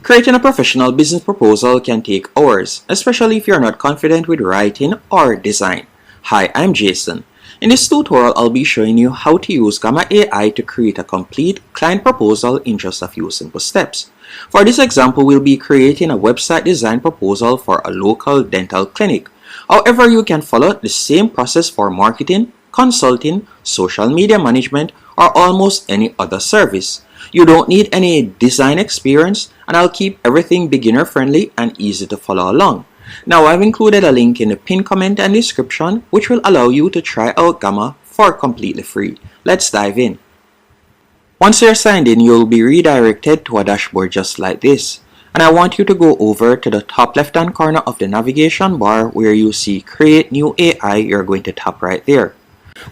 Creating a professional business proposal can take hours, especially if you're not confident with writing or design. Hi, I'm Jason. In this tutorial, I'll be showing you how to use Gamma AI to create a complete client proposal in just a few simple steps. For this example, we'll be creating a website design proposal for a local dental clinic. However, you can follow the same process for marketing, consulting, social media management, or almost any other service. You don't need any design experience, and I'll keep everything beginner friendly and easy to follow along. Now I've included a link in the pinned comment and description which will allow you to try out Gamma for completely free. Let's dive in. Once you're signed in, you'll be redirected to a dashboard just like this. And I want you to go over to the top left hand corner of the navigation bar where you see Create New AI. You're going to tap right there.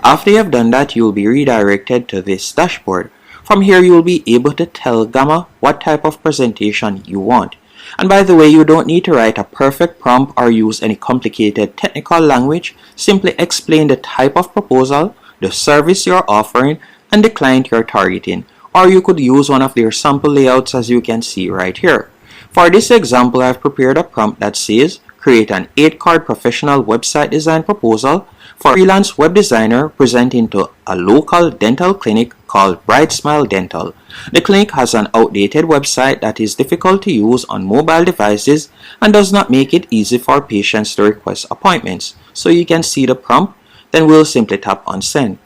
After you have done that, you'll be redirected to this dashboard. From here, you'll be able to tell Gamma what type of presentation you want. And by the way, you don't need to write a perfect prompt or use any complicated technical language. Simply explain the type of proposal, the service you're offering, and the client you're targeting. Or you could use one of their sample layouts as you can see right here. For this example, I've prepared a prompt that says, create an 8-card professional website design proposal for a freelance web designer presenting to a local dental clinic called Bright Smile Dental. The clinic has an outdated website that is difficult to use on mobile devices and does not make it easy for patients to request appointments. So you can see the prompt, then we'll simply tap on send.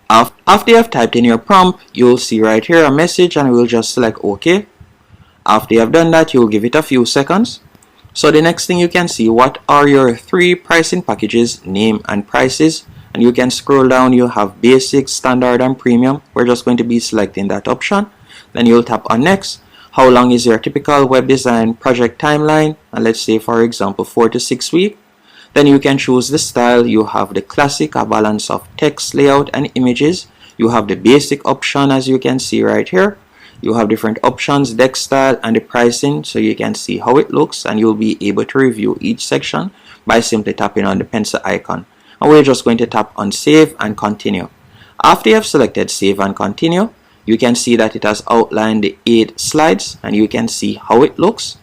After you have typed in your prompt, you'll see right here a message and we'll just select OK. After you have done that, you'll give it a few seconds. So the next thing you can see, what are your 3 pricing packages, name and prices, and you can scroll down. You have basic, standard and premium. We're just going to be selecting that option. Then you'll tap on next. How long is your typical web design project timeline? And let's say for example 4 to 6 weeks. Then you can choose the style. You have the classic, a balance of text, layout and images. You have the basic option as you can see right here. You have different options, deck style and the pricing, so you can see how it looks, and you'll be able to review each section by simply tapping on the pencil icon. And we're just going to tap on save and continue. After you have selected save and continue, you can see that it has outlined the 8 slides and you can see how it looks.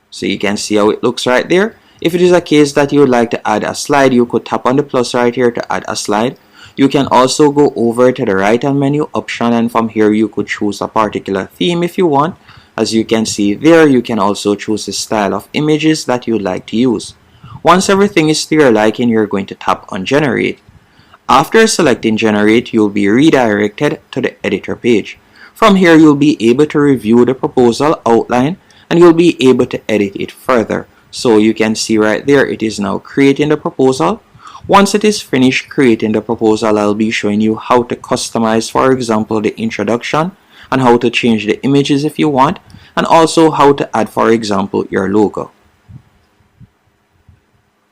So you can see how it looks right there. If it is a case that you would like to add a slide, you could tap on the plus right here to add a slide. You can also go over to the right hand menu option, and from here you could choose a particular theme if you want. As you can see there, you can also choose the style of images that you'd like to use. Once everything is to your liking, you're going to tap on generate. After selecting generate, you'll be redirected to the editor page. From here you'll be able to review the proposal outline and you'll be able to edit it further. So you can see right there, it is now creating the proposal. Once it is finished creating the proposal, I'll be showing you how to customize, for example, the introduction and how to change the images if you want, and also how to add, for example, your logo.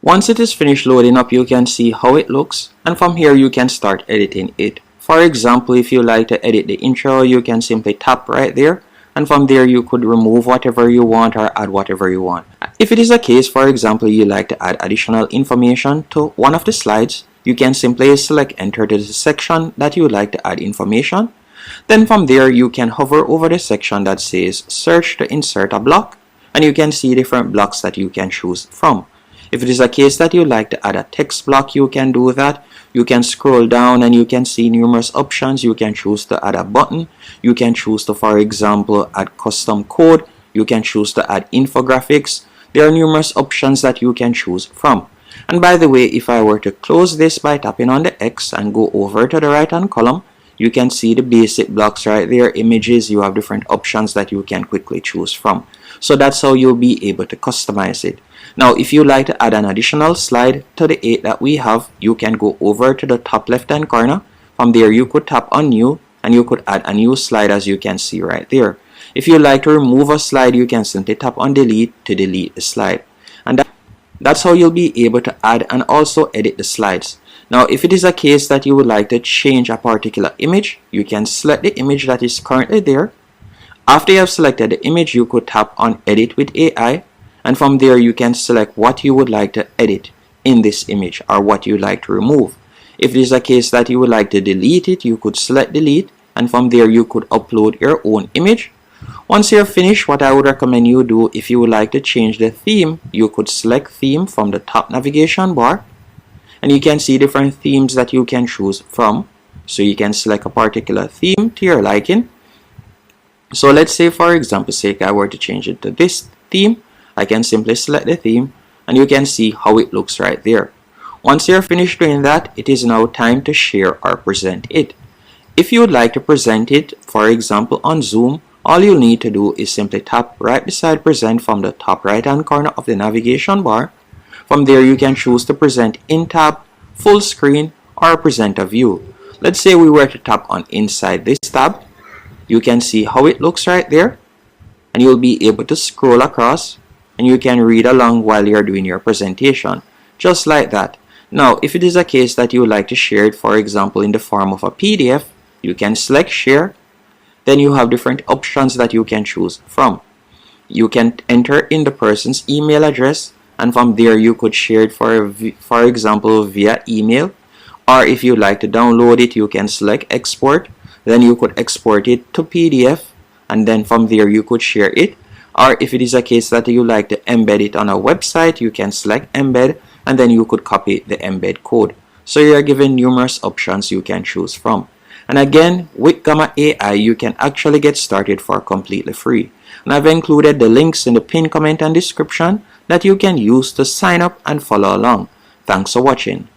Once it is finished loading up, you can see how it looks, and from here you can start editing it. For example, if you like to edit the intro, you can simply tap right there, and from there you could remove whatever you want or add whatever you want. If it is a case, for example, you like to add additional information to one of the slides, you can simply select enter to the section that you would like to add information. Then from there you can hover over the section that says search to insert a block, and you can see different blocks that you can choose from. If it is a case that you like to add a text block, you can do that. You can scroll down and you can see numerous options. You can choose to add a button. You can choose to, for example, add custom code. You can choose to add infographics. There are numerous options that you can choose from. And by the way, if I were to close this by tapping on the X and go over to the right hand column, you can see the basic blocks right there, images. You have different options that you can quickly choose from. So that's how you'll be able to customize it. Now, if you like to add an additional slide to the 8 that we have, you can go over to the top left hand corner. From there, you could tap on new and you could add a new slide as you can see right there. If you like to remove a slide, you can simply tap on delete to delete the slide. And that's how you'll be able to add and also edit the slides. Now, if it is a case that you would like to change a particular image, you can select the image that is currently there. After you have selected the image, you could tap on edit with AI. And from there you can select what you would like to edit in this image or what you would like to remove. If it is a case that you would like to delete it, you could select delete, and from there you could upload your own image. Once you're finished, what I would recommend you do, if you would like to change the theme, you could select theme from the top navigation bar, and you can see different themes that you can choose from. So you can select a particular theme to your liking. So let's say, for example sake, I were to change it to this theme. I can simply select the theme, and you can see how it looks right there. Once you're finished doing that, it is now time to share or present it. If you would like to present it, for example on Zoom, all you'll need to do is simply tap right beside present from the top right hand corner of the navigation bar. From there you can choose to present in tab, full screen, or present a view. Let's say we were to tap on inside this tab. You can see how it looks right there, and you'll be able to scroll across and you can read along while you're doing your presentation, just like that. Now, if it is a case that you would like to share it, for example, in the form of a PDF, you can select share. Then you have different options that you can choose from. You can enter in the person's email address, and from there you could share it for example via email, or if you like to download it, you can select export. Then you could export it to PDF, and then from there you could share it. Or if it is a case that you like to embed it on a website, you can select embed, and then you could copy the embed code. So you are given numerous options you can choose from. And again, with Gamma AI, you can actually get started for completely free. And I've included the links in the pinned comment and description that you can use to sign up and follow along. Thanks for watching.